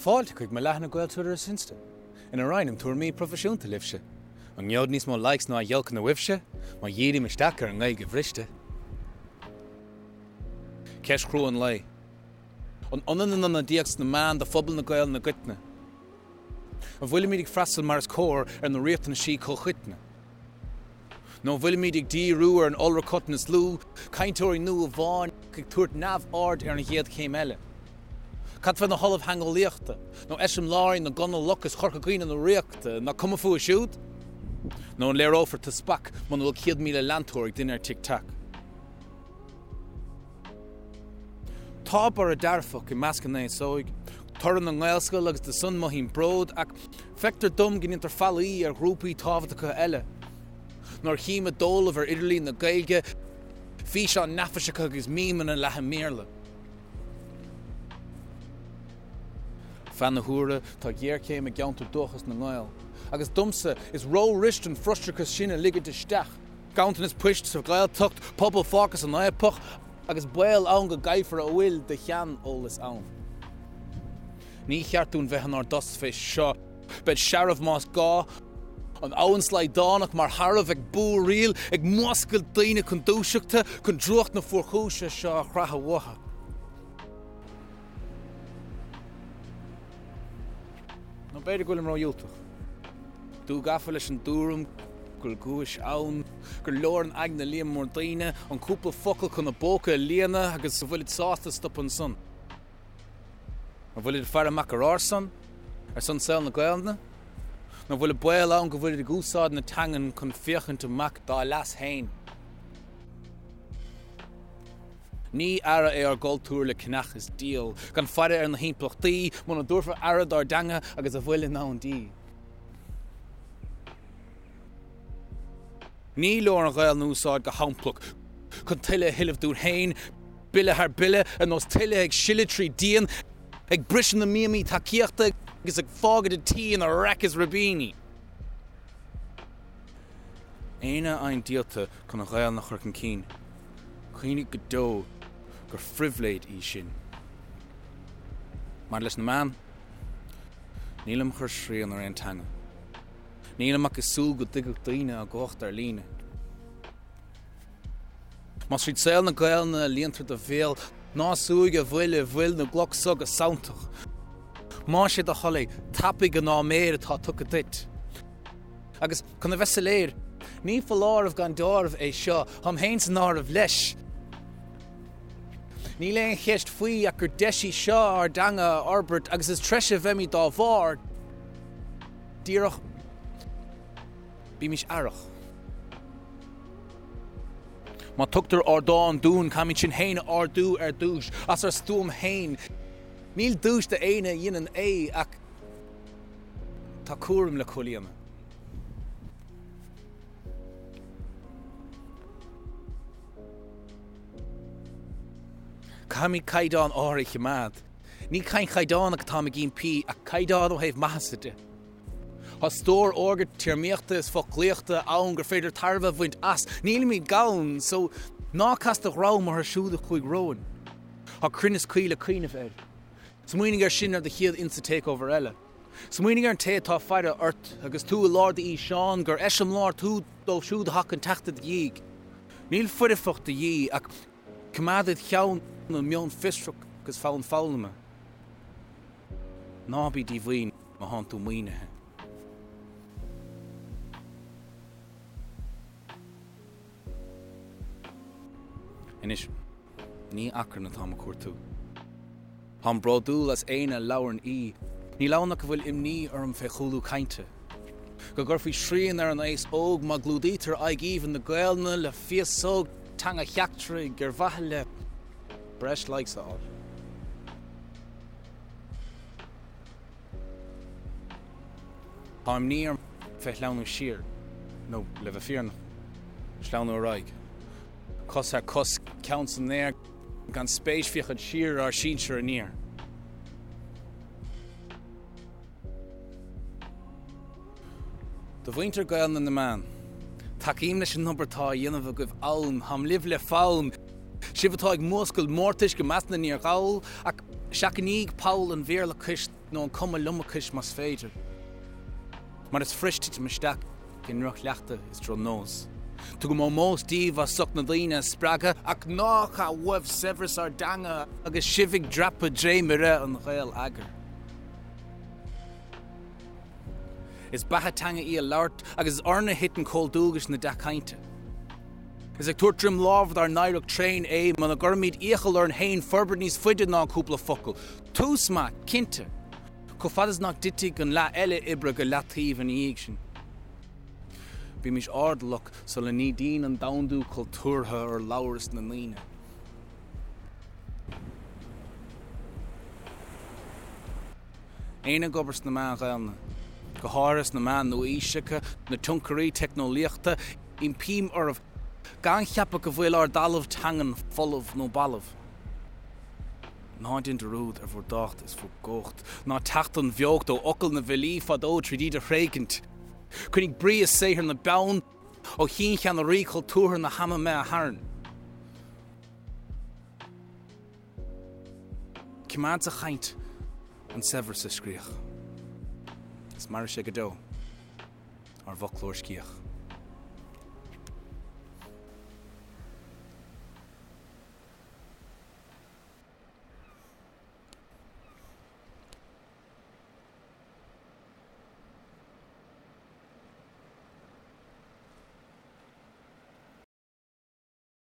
Fáilte chuig me leithna gail tuair sinsta. Ina rainim tuair mí profisiúnta libse. An gneod níos mó likes ná dheolc na wibse, má dhéirí me stacar an gaige bhriste. Ceis chrú an lei. An onan na díochs na man da phobal na gail na gutna. An bhfuil mídig freistal mar is cór na riachta na sí chulchitna. No bhfuil mídig díú an olra cut na slú, caintóirí nu a bháin chuig tuairt nabh ard na ghéad céim eile. Cad fan na holamh hangol líochta, nó eisiom láirín na gonal lucas chorcha gaoine na riachta, na cuma fu a siúd? No an léir ófar ta spac, man bhfuil 100,000 landtóirig duine ar tic-tac. Tábar a darfach I meascan na sóig, turan an ngailscoil agus de sun mo hín bród ach feictar dum gin intar fallaí ar grúpaí tábhatacha eile. Nor chím a dólamh ar idirlí na gailge, fí se an nafaisicha agus míman a lethe méarla. Fan na húra tá géir céim a geantar dochas na ngail. Agus dumsa is ró rist an frustrachas sinna ligad isteach. Gauntan is puist sa gail tucht, pobl fácas an époch, agus bail ann go gaifar a bhfuil de chean ólas ann. Ní cheartún bheithan ar dos féis seo, bed searamh más gá, an áhan sláid dánach mar harmh ag bú riil, ag muascail daoine chun dúiseachta, chun drocht na fuorchúise seo a chratha watha. No beidir gúil am rá dúltach. Dú gafa leis an dúrum, gur gúis ann, gur leor an ag na líam mór daoine, an cúpla focail chun na bóca a líana agus sa bhfuil sásta stop an son. An bhfuil fear amach ar ársan, ar son sel na gailna, nó bhfuil bail ann go bhfuil gúsáid na tangan chun fiochann amach dá las hain. Ní ara ar goltúr le cinach is díal, gan fada ar na himplachtaí, man an dúrfa ara dar danga agus a bhfuil ná an dí. Ní leor an gail núsáid go hamploch, chun tuile hiileh dúr hain, bille haar bille, an nos tuile ag sile trí dían, ag brisin na miami takeíochta, agus ag fágad a tí an a racas rabíní. Éine ein díalta chun a gail na churcan cín. Chuoinnig go dó, gur fribhléid í sin. Mar leis na man, nílam chur srí an ar ein tanga. Nílam ach is súl go digach daoine a gácht ar líne. Mas siad saoil na gailna líontar de bhéal, ná súig a bhfuil na gloch sug a saontach. Má siad a chola tapig an ná méir atá tucha dit. Agus chun a bheits a léir, ní fallármh gan dámh é seo, ham héin san ámh leis. Ní léon cheist faoi ach gur deisí seo ar danga Albert agus is treise bheimi dá bhár. Díreach bí mis arach. Má tugtar ardáin dún caimid sin héine ardú ar dúis, as ar stúm héin. Níl dúis de éine dhéanaan é ach tá cuarim le chuilíama. Caimid caiddán áirí chiamad. Ní cain caiddán ag tá me gin pí ach caiddán ó héh maithaside. Tá stór orgad tíormíochta is foclíochta ann gur féidir tarbh bhaint as. Níl mí gaun, so ná casta rá mar ar siúda chuig roin. Tá crinnis cuile cuiineh air. Smuoinnig ar sin ar de chiad insa takeover eile. Smuoinnig ar an té tá feire ort agus tú a lár í seán gur eisiom lár tú dó siúd hac an teachta dhéig. Níl fuidifocht a dhí ach cumádid cheann na mion fistrach agus fáin fálnama. Nábí dí bhain a hán tú muoinethe. Inis, ní acr na tá a cuairtú. Tá brodúil as éine labhairn í, ní lánach go bhfuil imní orm fé chúlú cainte. Go gurfaí sríon ar an éis óg má glúdítar ag íomh na gailna le fiosóg tanga cheachtra gur bhaithe le breis leigsa áil. Tá imní orm fé leanú siar, nó le bheith fíorna, sleanú raig. Cos ar cos ceann san néir gan spéis fiachad siar ar sínsir an níor. Do bhaintear gailna na man, takeíim leis an numbertá dhéanamh goibh ann, ham libh le fáin, sibh atá ag múscail mórtais go measna níor gáil, ach seacaníg Paul an bhéir le cist nó an cuma lumachis mas féidir. Mar is fristite meisteach cin ruach leachta is tro nós. Tu go mós díomh a suc na daoine spraga ach nach a bhuamh severas ar danga agus sibhig drapa dréimire an ghail agar. Is bathatanga í a lart agus orna hitan cóldúgus na dacainte. Is ag tuair trim lábhad ar nairach train man a gurmid íchal ar an hain forbar níos fuide ná cúpla focail. Tús ma, cinte. Co fadas nach ditig an la eile ibre go latíomh an íag sin. Bhí mis ardalach so le ní dín an damdú cultúrtha ar lauras na líne. Éine gobers na man gailna. Go háras na man nó ísecha na tuncarí technolíochta in pím ormh gan cheappa go bhfuil ar dalamh tangan folamh nó balamh. Ná din de rúd ar bhór dacht is fu gocht. Ná tachtan bheocht ó ocail na bhelí fad ó trídí a chréigint. Cunig brí is séhir na bean ó hín chean na rí cultúr na hama me a haran. Cimad a chaint an sever sa scríoch. Is mar sé go dó ar bhoclóir scíoch.